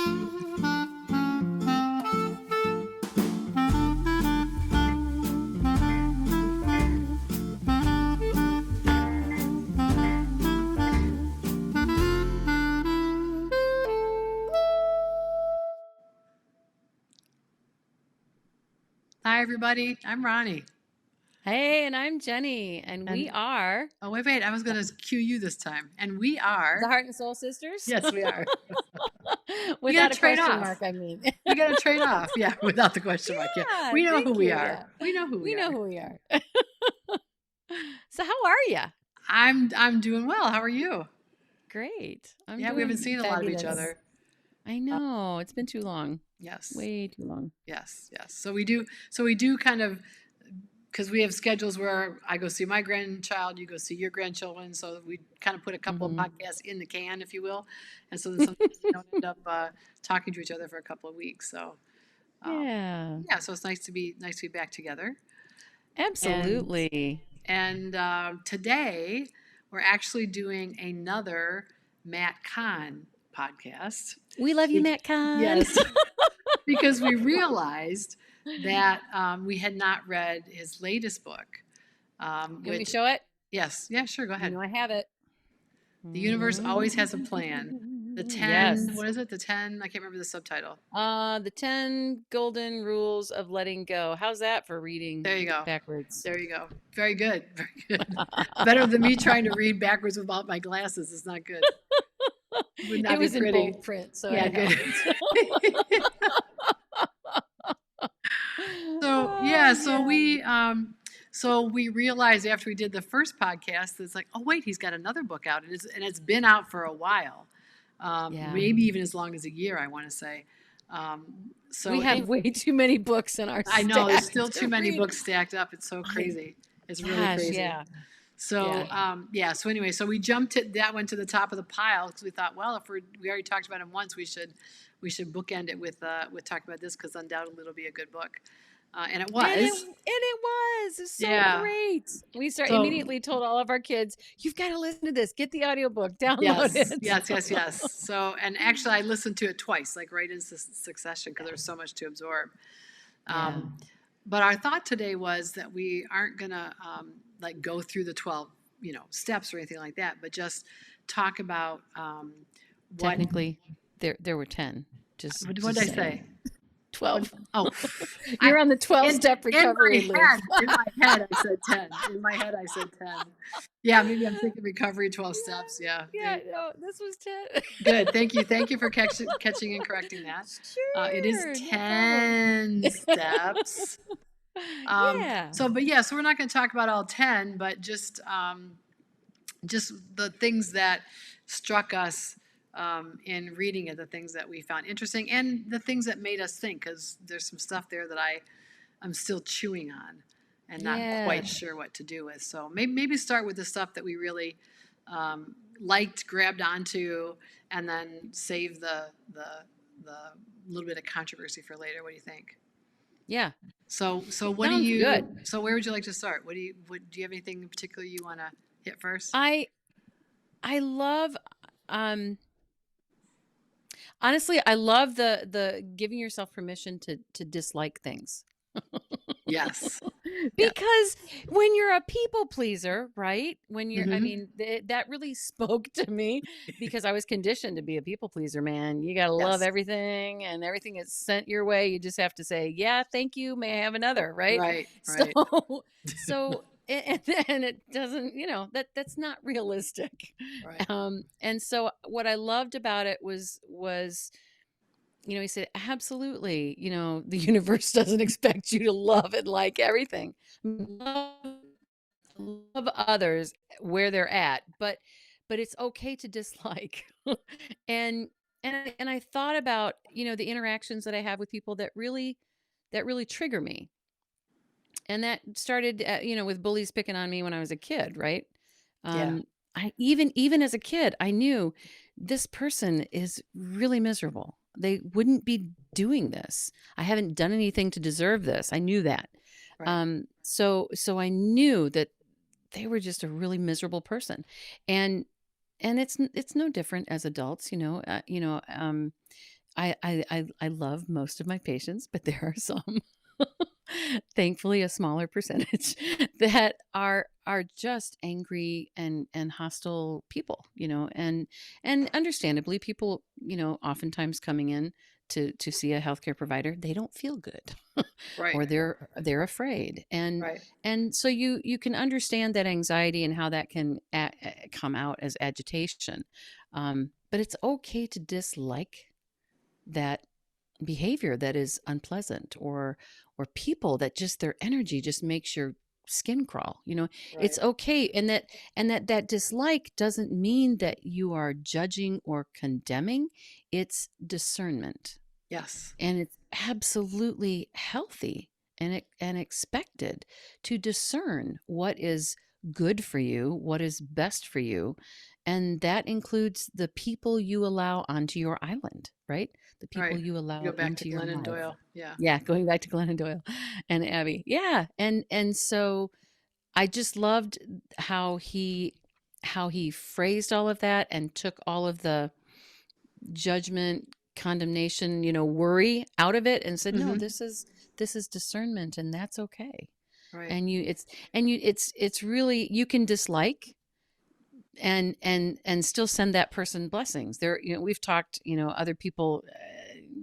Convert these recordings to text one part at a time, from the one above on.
Hi, everybody. I'm Ronnie. Hey, and I'm Jenny, and we are Oh, wait. I was going to cue you this time. And we are. the Heart and Soul Sisters. Yes, we are. Without a trade question off. mark, I mean. We got to trade off. Yeah, without the question mark. Yeah. We know who we are. Yeah. We know who we are. who we are. So how are you? I'm doing well. How are you? Great. We haven't seen a lot of each other. I know. It's been too long. Yes. Way too long. Yes. So we do kind of, because we have schedules where I go see my grandchild, you go see your grandchildren. So we kind of put a couple of podcasts in the can, if you will. And so then sometimes we don't end up talking to each other for a couple of weeks. So yeah. So it's nice to be back together. Absolutely. And today we're actually doing another Matt Kahn podcast. We love you, Matt Kahn. Yes. Because we realized that we had not read his latest book. Can we show it? Yes. Yeah, sure. Go ahead. I have it. The universe always has a plan. The 10, yes. What is it? The 10, I can't remember the subtitle. The 10 golden rules of letting go. How's that for reading? There you go. Backwards. There you go. Very good. Very good. Better than me trying to read backwards without my glasses. It's not good. It was in bold print, so yeah, good. So we realized after we did the first podcast, it's like, oh wait, he's got another book out, and it's been out for a while, maybe even as long as a year, I want to say. So we have way too many books in our. I know there's still too many books stacked up. It's so crazy. It's really crazy. Yeah. So so anyway, so we jumped it. That went to the top of the pile because we thought, well, if we already talked about him once, we should bookend it with talking about this, because undoubtedly it'll be a good book. And it was. And it was. It's so great. We immediately told all of our kids, you've got to listen to this. Get the audiobook. Download it. Yes. So, and actually I listened to it twice, like right in succession, because there's so much to absorb. But our thought today was that we aren't going to like go through the 12, steps or anything like that, but just talk about technically there were 10. What did I say? 12. Oh, you're on the 12-step recovery loop. In my head, I said 10. In my head, I said 10. Yeah, maybe I'm thinking recovery 12 steps. Yeah. Yeah, no, this was 10. Good. Thank you. Thank you for catching and correcting that. Sure, it is 10 steps. So we're not going to talk about all 10, but just the things that struck us in reading it, the things that we found interesting, and the things that made us think, because there's some stuff there that I'm still chewing on and not quite sure what to do with. So maybe start with the stuff that we really liked, grabbed onto, and then save the little bit of controversy for later. What do you think? Yeah. So what Sounds do you? Good. So where would you like to start? Do you have anything in particular you want to hit first? I love. Honestly, I love the giving yourself permission to dislike things. Yes. Because when you're a people pleaser, right? When you're, I mean, that really spoke to me because I was conditioned to be a people pleaser, man. You got to love everything, and everything is sent your way. You just have to say, yeah, thank you. May I have another, right? Right. So and it doesn't, that's not realistic. Right. And so what I loved about it was, he said, absolutely, the universe doesn't expect you to love and like everything. Love others where they're at, but it's okay to dislike. and I thought about, the interactions that I have with people that really trigger me. And that started, with bullies picking on me when I was a kid, right? I even as a kid, I knew this person is really miserable. They wouldn't be doing this. I haven't done anything to deserve this. I knew that. Right. So I knew that they were just a really miserable person, and it's no different as adults, I love most of my patients, but there are some, thankfully a smaller percentage, that are just angry and hostile people, and understandably, people, oftentimes coming in to see a healthcare provider, they don't feel good, Right. or they're afraid, Right. and so you can understand that anxiety and how that can come out as agitation, but it's okay to dislike that behavior that is unpleasant, or people that just their energy just makes your skin crawl. It's Right. okay, and that dislike doesn't mean that you are judging or condemning. It's discernment, Yes. and it's absolutely healthy and expected to discern what is good for you, what is best for you. And that includes the people you allow onto your island, right? The people Right. you Go allow back to into your Glennon life. Doyle. Yeah. Yeah, going back to Glennon Doyle and Abby. Yeah. And so I just loved how he phrased all of that and took all of the judgment, condemnation, worry out of it, and said, "No, Hmm. this is discernment, and that's okay." Right. And it's really, you can dislike and still send that person blessings. There, we've talked, other people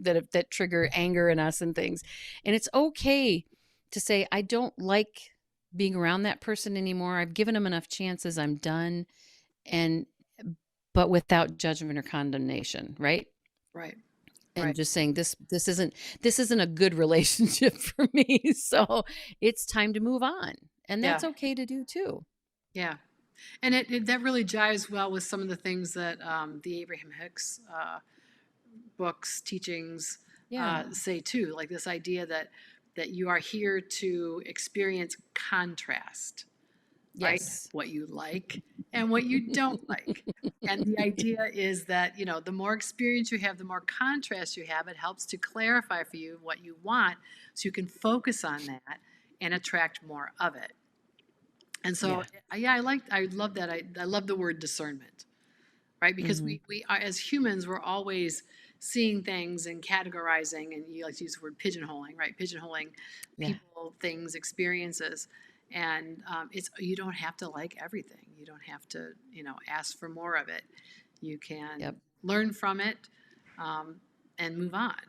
that trigger anger in us and things, and it's okay to say, "I don't like being around that person anymore. I've given them enough chances. I'm done." And but without judgment or condemnation, right? Right. And Right. just saying, this isn't a good relationship for me, so it's time to move on, and Yeah. that's okay to do too. Yeah. And that really jives well with some of the things that the Abraham Hicks books, teachings Yeah. say too, like this idea that you are here to experience contrast, right? Yes. What you like and what you don't like. And the idea is that, the more experience you have, the more contrast you have, it helps to clarify for you what you want so you can focus on that and attract more of it. And so, Yeah. yeah, I love that. I love the word discernment, right? Because Hmm. we are, as humans, we're always seeing things and categorizing, and you like to use the word pigeonholing, right? Pigeonholing Yeah. people, things, experiences. And you don't have to like everything. You don't have to, ask for more of it. You can Yep. learn from it um, and move on,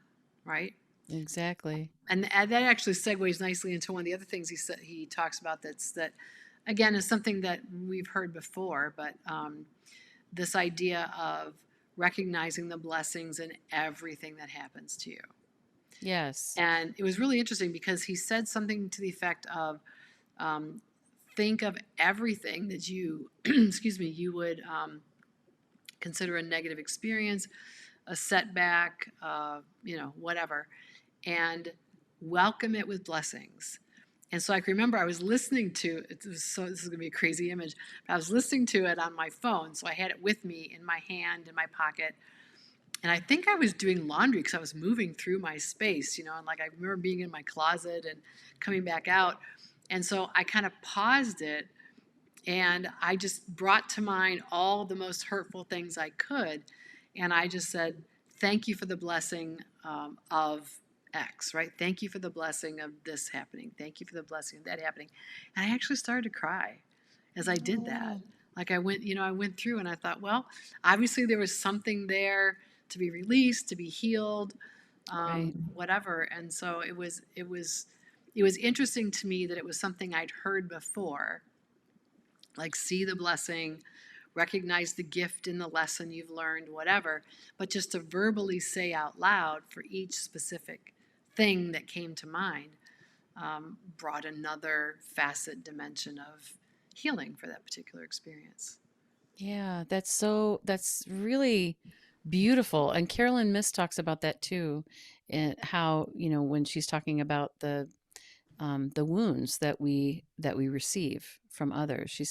right? Exactly. And that actually segues nicely into one of the other things he talks about. That again is something that we've heard before, but this idea of recognizing the blessings in everything that happens to you. Yes. And it was really interesting because he said something to the effect of, um, think of everything that you, excuse me, you would consider a negative experience, a setback, whatever, and welcome it with blessings. And so I can remember I was listening to it. So this is going to be a crazy image. But I was listening to it on my phone, so I had it with me in my hand in my pocket. And I think I was doing laundry because I was moving through my space, and like I remember being in my closet and coming back out. And so I kind of paused it and I just brought to mind all the most hurtful things I could. And I just said, thank you for the blessing of X, right? Thank you for the blessing of this happening. Thank you for the blessing of that happening. And I actually started to cry as I did that. Oh, Like I went through and I thought, well, obviously there was something there to be released, to be healed, right. whatever. And so it was interesting to me that it was something I'd heard before, like see the blessing, recognize the gift in the lesson you've learned, whatever, but just to verbally say out loud for each specific thing that came to mind brought another facet dimension of healing for that particular experience. Yeah, that's really beautiful. And Carolyn Miss talks about that too, and how, when she's talking about the wounds that we receive from others. She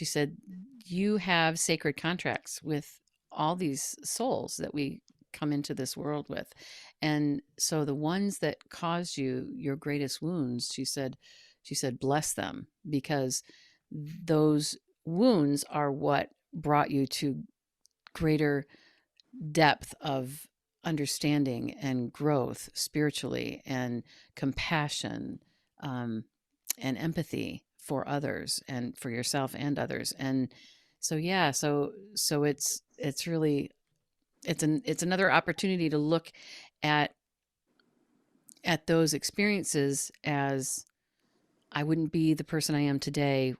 said you have sacred contracts with all these souls that we come into this world with. And so the ones that caused you your greatest wounds, she said bless them, because those wounds are what brought you to greater depth of understanding and growth spiritually and compassion, um, and empathy for others and for yourself and others. And so, yeah, so it's really, it's another opportunity to look at those experiences as I wouldn't be the person I am today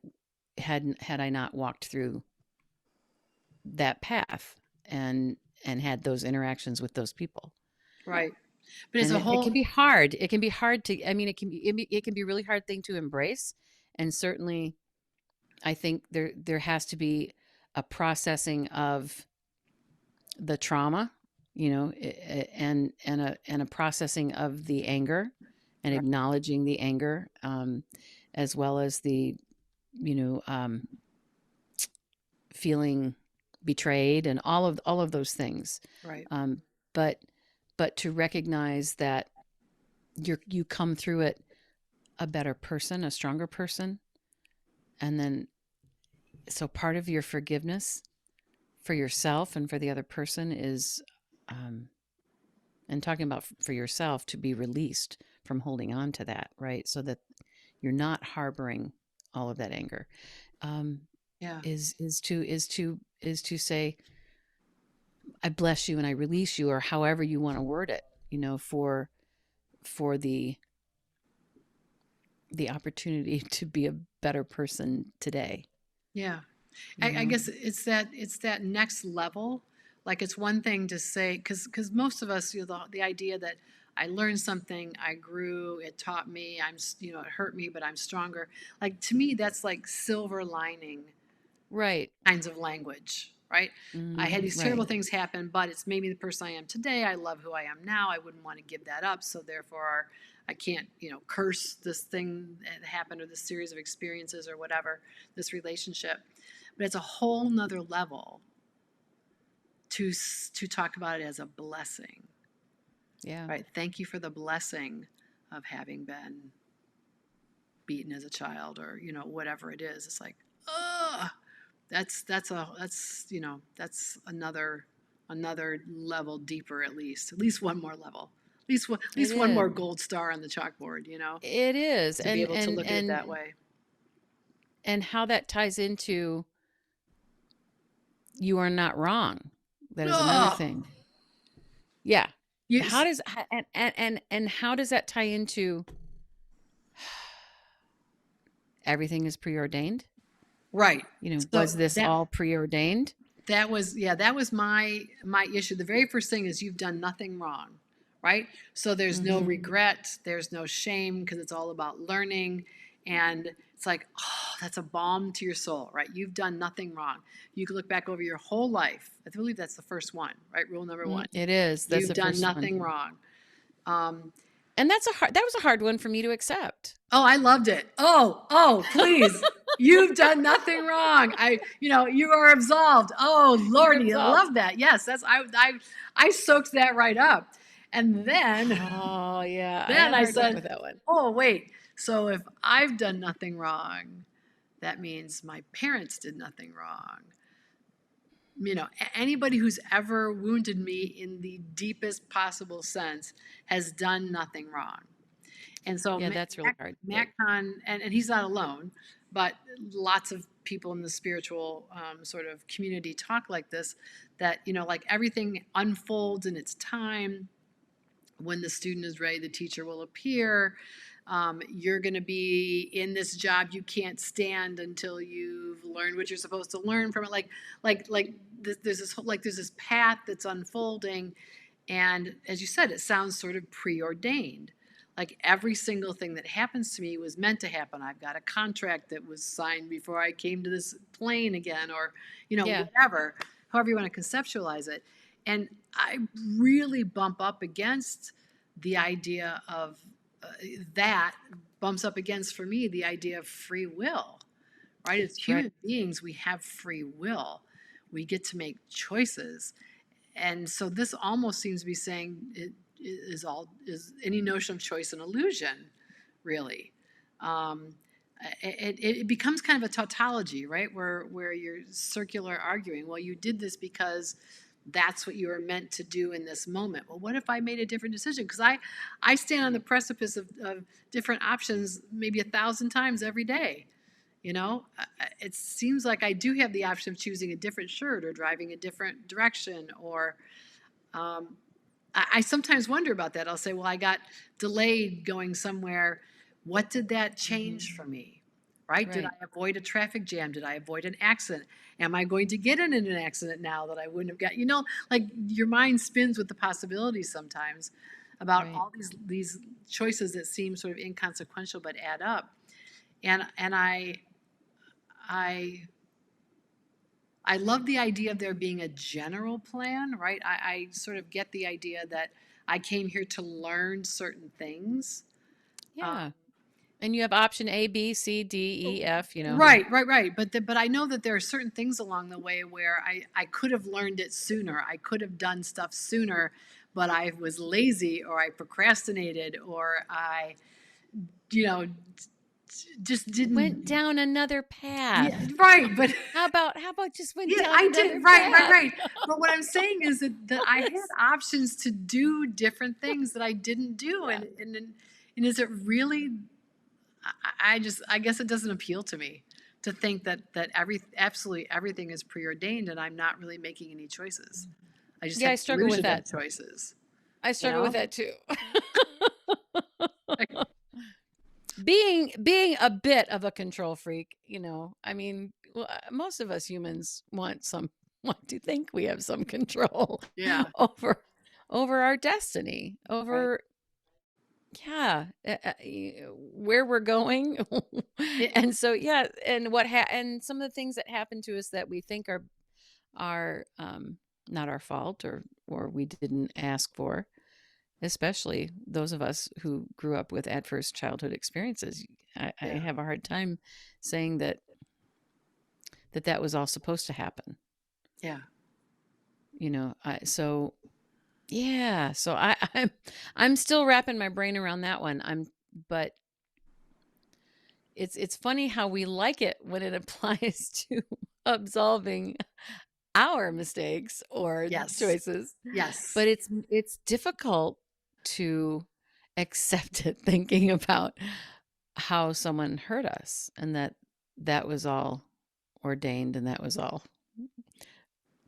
had I not walked through that path and had those interactions with those people. Right. But it's And a it can whole, be hard. It can be hard to, I mean, it can be a really hard thing to embrace. And certainly I think there has to be a processing of the trauma, and a processing of the anger and right. acknowledging the anger, as well as the, you know, um, feeling betrayed and all of those things. Right. Um, but to recognize that you come through it a better person, a stronger person, and then so part of your forgiveness for yourself and for the other person is, um, and talking about for yourself, to be released from holding on to that, right? So that you're not harboring all of that anger. Um, Yeah. is to say, I bless you and I release you, or however you want to word it, for the opportunity to be a better person today. Yeah. You I know, guess it's that next level. Like it's one thing to say, because most of us, the idea that I learned something, I grew, it taught me, it hurt me, but I'm stronger. Like to me, that's like silver lining right? kinds of language, right? I had these Right. terrible things happen, but it's made me the person I am today. I love who I am now. I wouldn't want to give that up. So therefore, I can't, curse this thing that happened or this series of experiences or whatever, this relationship. But it's a whole nother level to talk about it as a blessing, Yeah. right? Thank you for the blessing of having been beaten as a child or, whatever it is. It's like, ugh, that's another level deeper, at least one more level, at It least one is. more gold star on the chalkboard, It is. to be able to look at it that way. And how that ties into you are not wrong. That is another Oh, thing. Yeah. you How does and how does that tie into everything is preordained? right. Was So this all preordained? that was my issue. The very first thing is you've done nothing wrong, right? So there's no Mhm. regret, there's no shame because it's all about learning. And it's like, oh, that's a balm to your soul, right? You've done nothing wrong. You can look back over your whole life. I believe that's the first one, right? Rule number one. It is. That's You've the done first one. nothing wrong. Um, And that was a hard one for me to accept. oh, I loved it. Oh, please. You've done nothing wrong. You are absolved. Oh, You're Lordy, I absolved. love that. Yes, I soaked that right up. And then, Oh, yeah. I then had a I hard time said, with that one. oh, wait. So if I've done nothing wrong, that means my parents did nothing wrong. Anybody who's ever wounded me in the deepest possible sense has done nothing wrong. And so Yeah, that's really hard. Matt Kahn, and he's not alone, but lots of people in the spiritual sort of community talk like this, that, like everything unfolds in its time. When the student is ready, the teacher will appear. You're going to be in this job you can't stand until you've learned what you're supposed to learn from it. There's this path that's unfolding, and as you said, it sounds sort of preordained. Like every single thing that happens to me was meant to happen. I've got a contract that was signed before I came to this plane again, or, Yeah. whatever, however you want to conceptualize it. And I really bump up against the idea of that, bumps up against, for me, the idea of free will, right? As Right. human beings, we have free will. We get to make choices. And so this almost seems to be saying it is any notion of choice an illusion, really. Um, it becomes kind of a tautology, right? Where you're circular arguing. Well, you did this because that's what you were meant to do in this moment. Well, what if I made a different decision? Because I stand on the precipice of different options maybe 1,000 times every day. It seems like I do have the option of choosing a different shirt or driving a different direction. Or I sometimes wonder about that. I'll say, well, I got delayed going somewhere. What did that change for me? Right? Did I Right. avoid a traffic jam? Did I avoid an accident? Am I going to get in an accident now that I wouldn't have got? Like your mind spins with the possibilities sometimes about Right. all these choices that seem sort of inconsequential but add up. And I I love the idea of there being a general plan, right? I sort of get the idea that I came here to learn certain things. Um, Yeah. And you have option A, B, C, D, E, F, right. But I know that there are certain things along the way where I could have learned it sooner. I could have done stuff sooner, but I was lazy or I procrastinated or I, you know, just went didn't. down another Yeah, path. right. But How about just went yeah, down I another did. Right, right, path? right. But what I'm saying is that I had options to do different things that I didn't do. Yeah. And is it really, I guess it doesn't appeal to me to think that absolutely everything is preordained and I'm not really making any choices. I just Yeah, have I the struggle with illusion that. of choices, I you struggle with know? that too. Being a bit of a control freak, I mean, most of us humans want to think we have some control Yeah, over our destiny, right. over yeah, where we're going. It, And so yeah, and some of the things that happen to us that we think are not our fault, or we didn't ask for, especially those of us who grew up with adverse childhood experiences. I yeah, have a hard time saying that was all supposed to happen. yeah. So yeah, so I'm still wrapping my brain around that one. But it's funny how we like it when it applies to absolving our mistakes or Yes, choices, yes. but it's difficult to accept it thinking about how someone hurt us, and that was all ordained, and that was all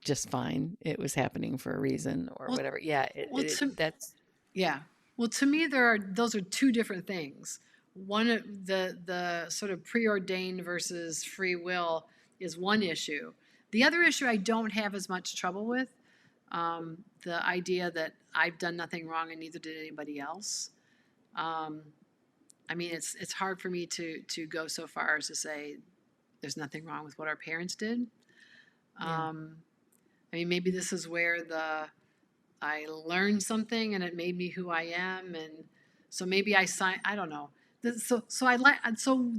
just fine. It was happening for a reason or Well, whatever. Yeah, well, that's yeah. Well, to me, those are two different things. One of the sort of preordained versus free will is one issue. The other issue I don't have as much trouble with, the idea that I've done nothing wrong and neither did anybody else. Um, I mean, it's hard for me to go so far as to say there's nothing wrong with what our parents did. yeah, Um, I mean, maybe this is where I learned something and it made me who I am, and so maybe I don't know. So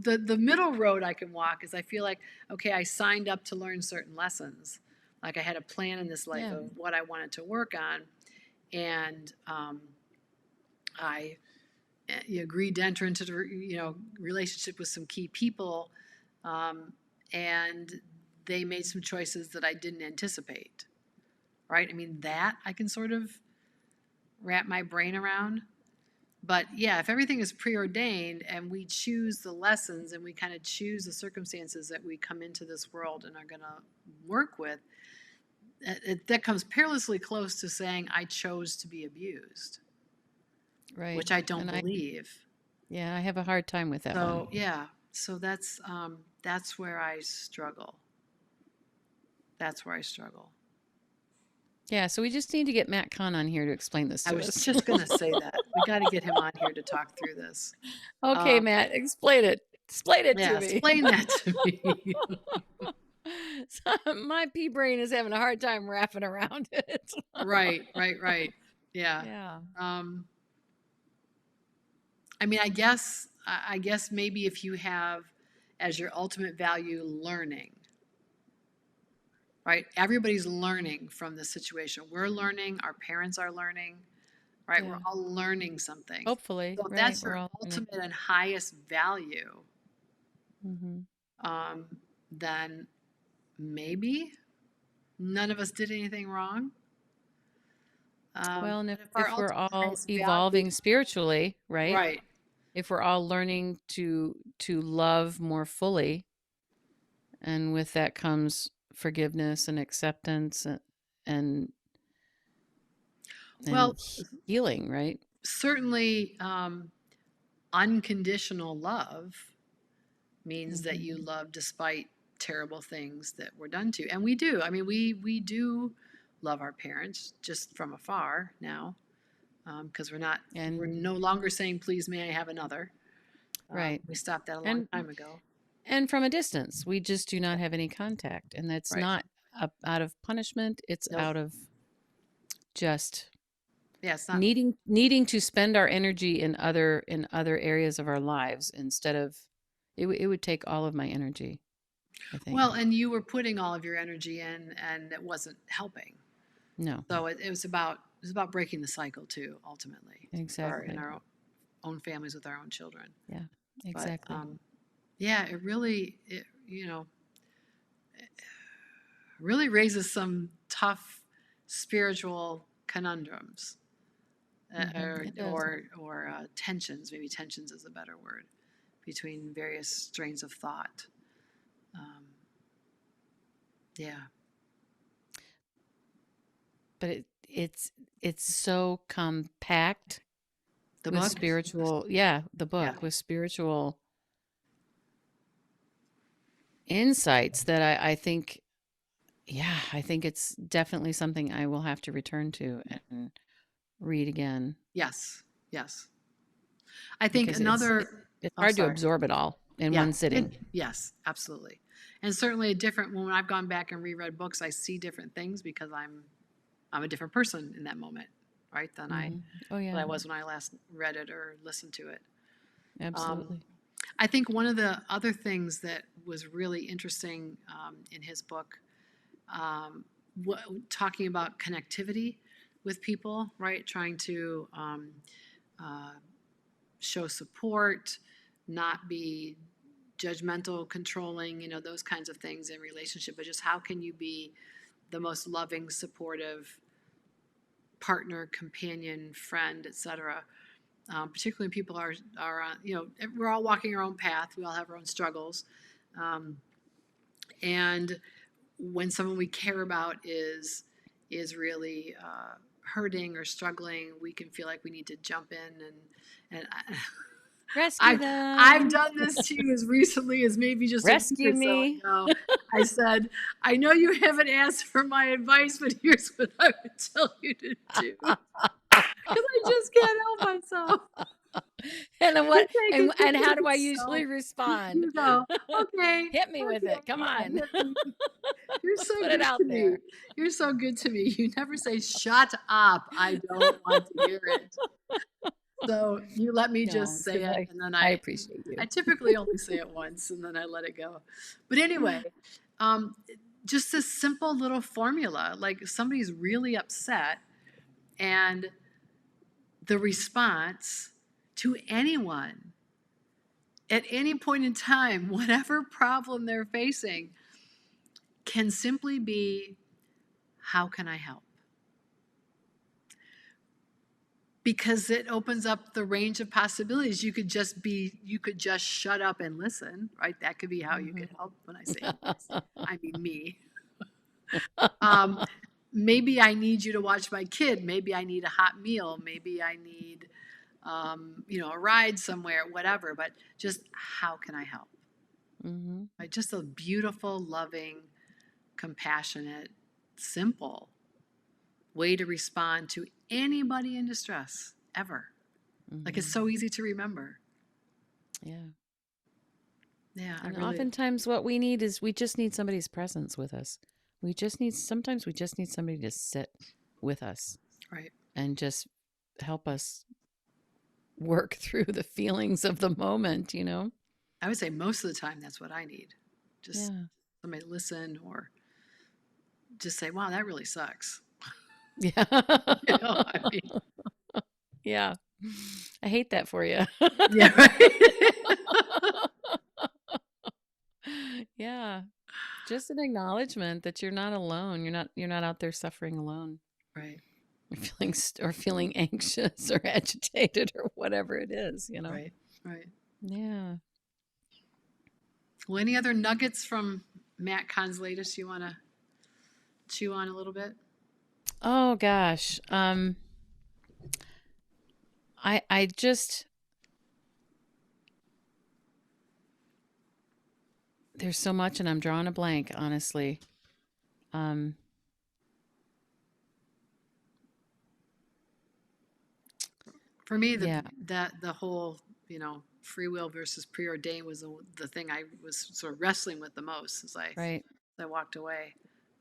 the middle road I can walk is I feel like, okay, I signed up to learn certain lessons, like I had a plan in this life yeah, of what I wanted to work on, and I agreed to enter into the relationship with some key people, um, and they made some choices that I didn't anticipate. Right? I mean, that I can sort of wrap my brain around. But yeah, if everything is preordained and we choose the lessons and we kind of choose the circumstances that we come into this world and are going to work with, that comes perilously close to saying I chose to be abused, right. which I don't And believe. yeah, I have a hard time with that one. So yeah, so that's where I struggle. That's where I struggle. Yeah, so we just need to get Matt Kahn on here to explain this I to was us. just going to say that we got to get him on here to talk through this. Okay, Um, Matt, explain it. Explain it yeah, to me. explain that to me. My pea brain is having a hard time wrapping around it. Right. Yeah. Yeah. Um, I mean, I guess maybe if you have as your ultimate value learning, right? Everybody's learning from this situation. We're learning, our parents are learning, right? We're Yeah. all learning something. Hopefully, So if right? that's We're your all in it. ultimate and highest value, Mhm. then maybe none of us did anything wrong. Well, and But if our if we're ultimate all highest value, evolving spiritually, right? right? If we're all learning to love more fully, and with that comes forgiveness and acceptance and Well, and healing, right? certainly, unconditional love means that you Hmm. love despite terrible things that were done to you. And we do. I mean, we do love our parents just from afar now, because we're And no longer saying, please, may I have another. right. We stopped that a long And time ago. and from a distance, we just do not have any contact, and that's Right. not out of punishment. It's Nope. out of just Yeah, it's not. needing to spend our energy in other areas of our lives instead of it would take all of my energy, I Well, think. and you were putting all of your energy in, and it wasn't helping. No, So it was about breaking the cycle too, ultimately, in exactly. our own families with our own children. Yeah, But exactly. yeah, it really raises some tough spiritual conundrums, It does. or tensions. Maybe tensions is a better word, between various strains of thought. Um, yeah, But it's so compact the with book. spiritual, yeah, the Yeah. book with spiritual insights that I think, yeah, I think it's definitely something I will have to return to and read again Yes. Yes. I think because another. it's Oh, hard to sorry. absorb it all in Yeah. one sitting. Yes, absolutely. And certainly a different. When I've gone back and reread books, I see different things because I'm a different person in that moment, right? Hmm. Oh Than I yeah, was when I last read it or listened to it. Um, absolutely. I think one of the other things that was really interesting, in his book, um, talking about connectivity with people, right? Trying to uh, show support, not be judgmental, controlling, those kinds of things in relationship, but just how can you be the most loving, supportive partner, companion, friend, etc. Particularly when people are on, we're all walking our own path. We all have our own struggles, um, and when someone we care about is really hurting or struggling, we can feel like we need to jump in and Rescue I've I've them. done this too as recently as maybe just a week Rescue or so me. ago. I said, I know you haven't asked for my advice, but here's what I would tell you to do. Because I just can't help myself. And then You what take it to and how do I yourself. usually respond? You go, okay, Hit me with okay, it. Come yeah, on. hit me. You're so Put it good out to me. there. You're so good to me. You never say, shut up. I don't want to hear it. So you let me No, just it's say because it, and then I I appreciate I you. typically only say it once, and then I let it go. But anyway, um, just this simple little formula, like if somebody's really upset, and the response to anyone at any point in time, whatever problem they're facing, can simply be, how can I help? Because it opens up the range of possibilities. You could just shut up and listen, right? That could be how you Mhm. could help. When I say you, I mean me. Um, maybe I need you to watch my kid. Maybe I need a hot meal. Maybe I need, a ride somewhere, whatever. But just, how can I help? Mhm. Right? Just a beautiful, loving, compassionate, simple way to respond to anybody in distress ever. Like, it's Mhm. so easy to remember. Yeah. Yeah, I And really. oftentimes what we need is we just need somebody's presence with us. Sometimes we just need somebody to sit with us Right. and just help us work through the feelings of the moment, you know? I would say most of the time that's what I need. Just Yeah. somebody to listen, or just say, wow, that really sucks. Yeah. I mean, Yeah. I hate that for you. yeah, right. Yeah. Just an acknowledgement that you're not alone. You're not out there suffering alone. Right. feeling anxious or agitated or whatever it is, Right. Right. Yeah. Well, any other nuggets from Matt Kahn's latest you want to chew on a little bit? Oh gosh. I just, there's so much and I'm drawing a blank, honestly. Um, For me, yeah, the whole, free will versus preordained was the thing I was sort of wrestling with the most as right. I walked away.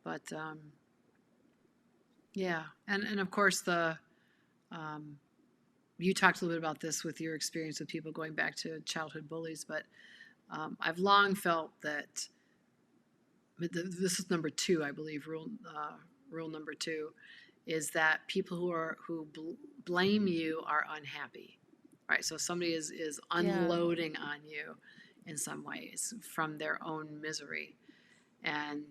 But yeah, and of course um, you talked a little bit about this with your experience with people going back to childhood bullies, but I've long felt that this is number two, I believe. Rule number two is that people who blame you are unhappy, right? So somebody is Yeah. unloading on you in some ways from their own misery, and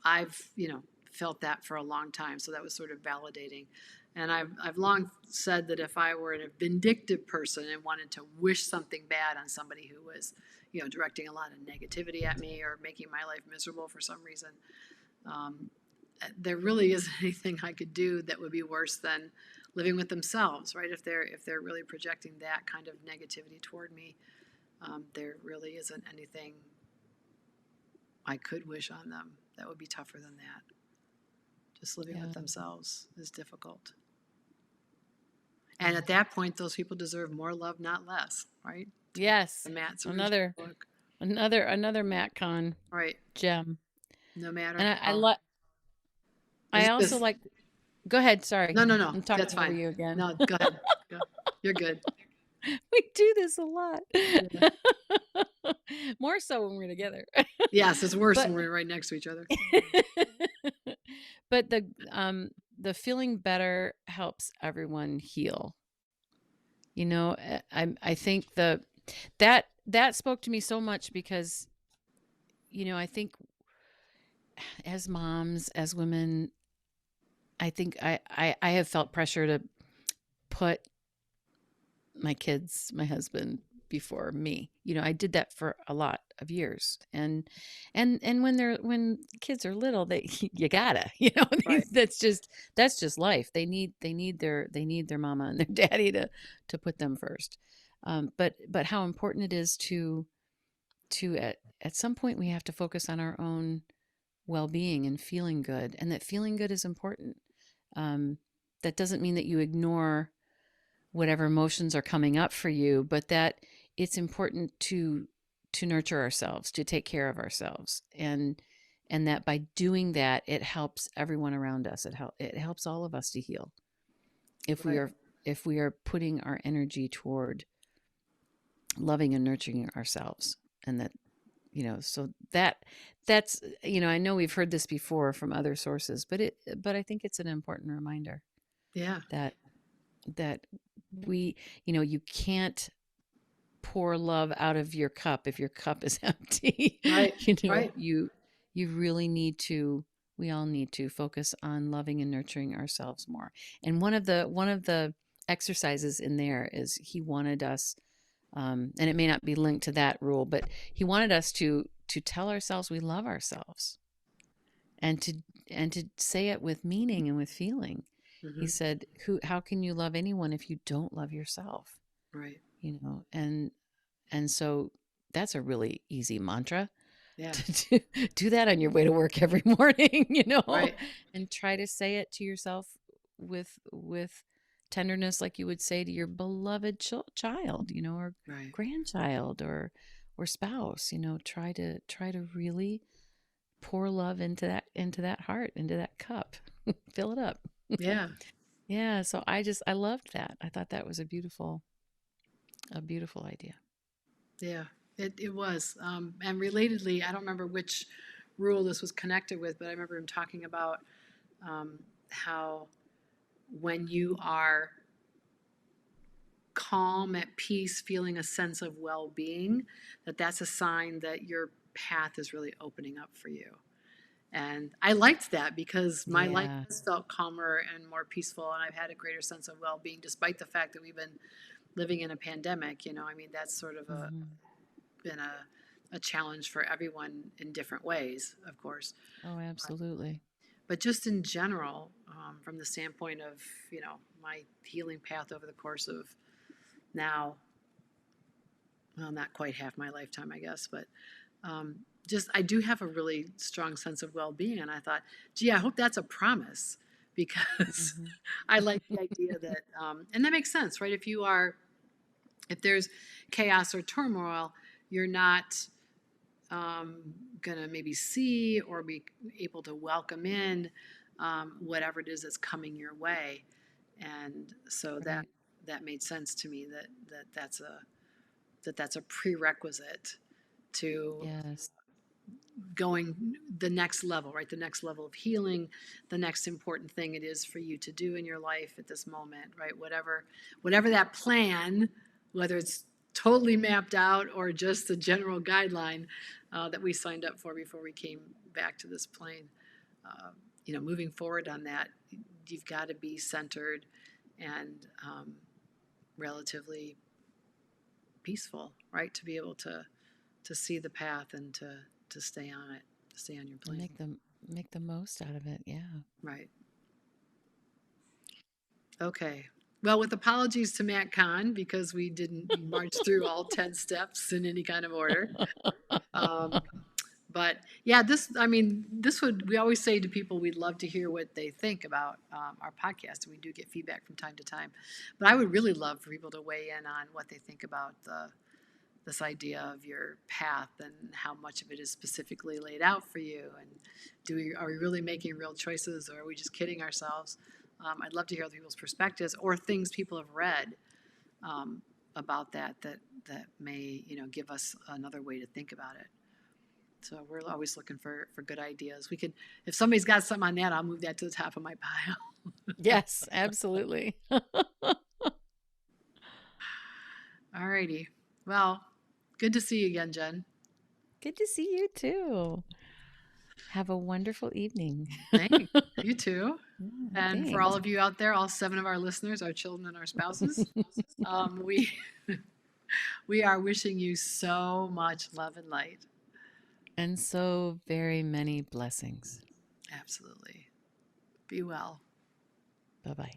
I've felt that for a long time. So that was sort of validating, and I've long said that if I were a vindictive person and wanted to wish something bad on somebody who was directing a lot of negativity at me or making my life miserable for some reason, um, there really isn't anything I could do that would be worse than living with themselves, right? If they're really projecting that kind of negativity toward me, there really isn't anything I could wish on them that would be tougher than that. Just living with Yeah. themselves is difficult. And at that point, those people deserve more love, not less, right? Yes. Matt's original Another book, another Matt Kahn right? gem. No matter And how. I Is also this? like, go ahead, sorry. No, no, no. I'm That's talking over fine. you again. No, go ahead. Go. You're good. We do this a lot. Yeah. More so when we're together. Yes, it's worse But when we're right next to each other. but the feeling better helps everyone heal. I think that spoke to me so much because I think as moms, as women, I think I have felt pressure to put my kids, my husband before me. I did that for a lot of years. And when kids are little, they you gotta, Right. that's just life. They need their mama and their daddy to put them first. But how important it is to at some point we have to focus on our own well-being and feeling good, and that feeling good is important. Um, that doesn't mean that you ignore whatever emotions are coming up for you, but that it's important to nurture ourselves, to take care of ourselves, and that by doing that, it helps everyone around us. It helps all of us to heal if we Right. are if we are putting our energy toward loving and nurturing ourselves. And so that's I know we've heard this before from other sources, but I think it's an important reminder Yeah. that that we you can't pour love out of your cup if your cup is empty. Right. you know Right. you you really need to we all need to focus on loving and nurturing ourselves more. And one of the exercises in there is he wanted us, and it may not be linked to that rule, but he wanted us to tell ourselves we love ourselves, and to say it with meaning and with feeling. He Hmm. said, how can you love anyone if you don't love yourself? Right. And so that's a really easy mantra Yeah. to do that on your way to work every morning, Right. and try to say it to yourself with tenderness, like you would say to your beloved child, or Right. grandchild, or spouse. Try to really pour love into that heart, into that cup. Fill it up. Yeah. Yeah, so I loved that. I thought that was a beautiful idea. Yeah. It was. And relatedly, I don't remember which rule this was connected with, but I remember him talking about how when you are calm, at peace, feeling a sense of well-being, that's a sign that your path is really opening up for you. And I liked that because my life Yeah. has felt calmer and more peaceful, and I've had a greater sense of well-being, despite the fact that we've been living in a pandemic. I mean, that's sort of been a challenge for everyone in different ways, of course. Oh, absolutely. But just in general, from the standpoint of, my healing path over the course of now, well, not quite half my lifetime, I guess, but just I do have a really strong sense of well-being, and I thought, gee, I hope that's a promise because Hmm. I like the idea that, and that makes sense, right? If there's chaos or turmoil, you're not going to maybe see or be able to welcome in whatever it is that's coming your way, and so that Right. that made sense to me that's a prerequisite to Yes. going the next level, right? The next level of healing, the next important thing it is for you to do in your life at this moment, right? Whatever that plan, whether it's totally mapped out or just a general guideline that we signed up for before we came back to this plane. Uh, Moving forward on that, you've got to be centered and relatively peaceful, right? To be able to see the path and to stay on it, to stay on your And plane. make the most out of it. Yeah. Right. Okay. Well, with apologies to Matt Kahn because we didn't march through all 10 steps in any kind of order. Um, but yeah, I mean, we always say to people, we'd love to hear what they think about our podcast. And we do get feedback from time to time. But I would really love for people to weigh in on what they think about this idea of your path and how much of it is specifically laid out for you, and are we really making real choices, or are we just kidding ourselves? I'd love to hear other people's perspectives or things people have read about that may give us another way to think about it. So we're always looking for good ideas. We could, if somebody's got something on that, I'll move that to the top of my pile. Yes, absolutely. All righty. Well, good to see you again, Jen. Good to see you too. Have a wonderful evening. Thanks. You too. Yeah, And for all thanks. of you out there, all 7 of our listeners, our children and our spouses, we we are wishing you so much love and light. And so very many blessings. Absolutely. Be well. Bye bye.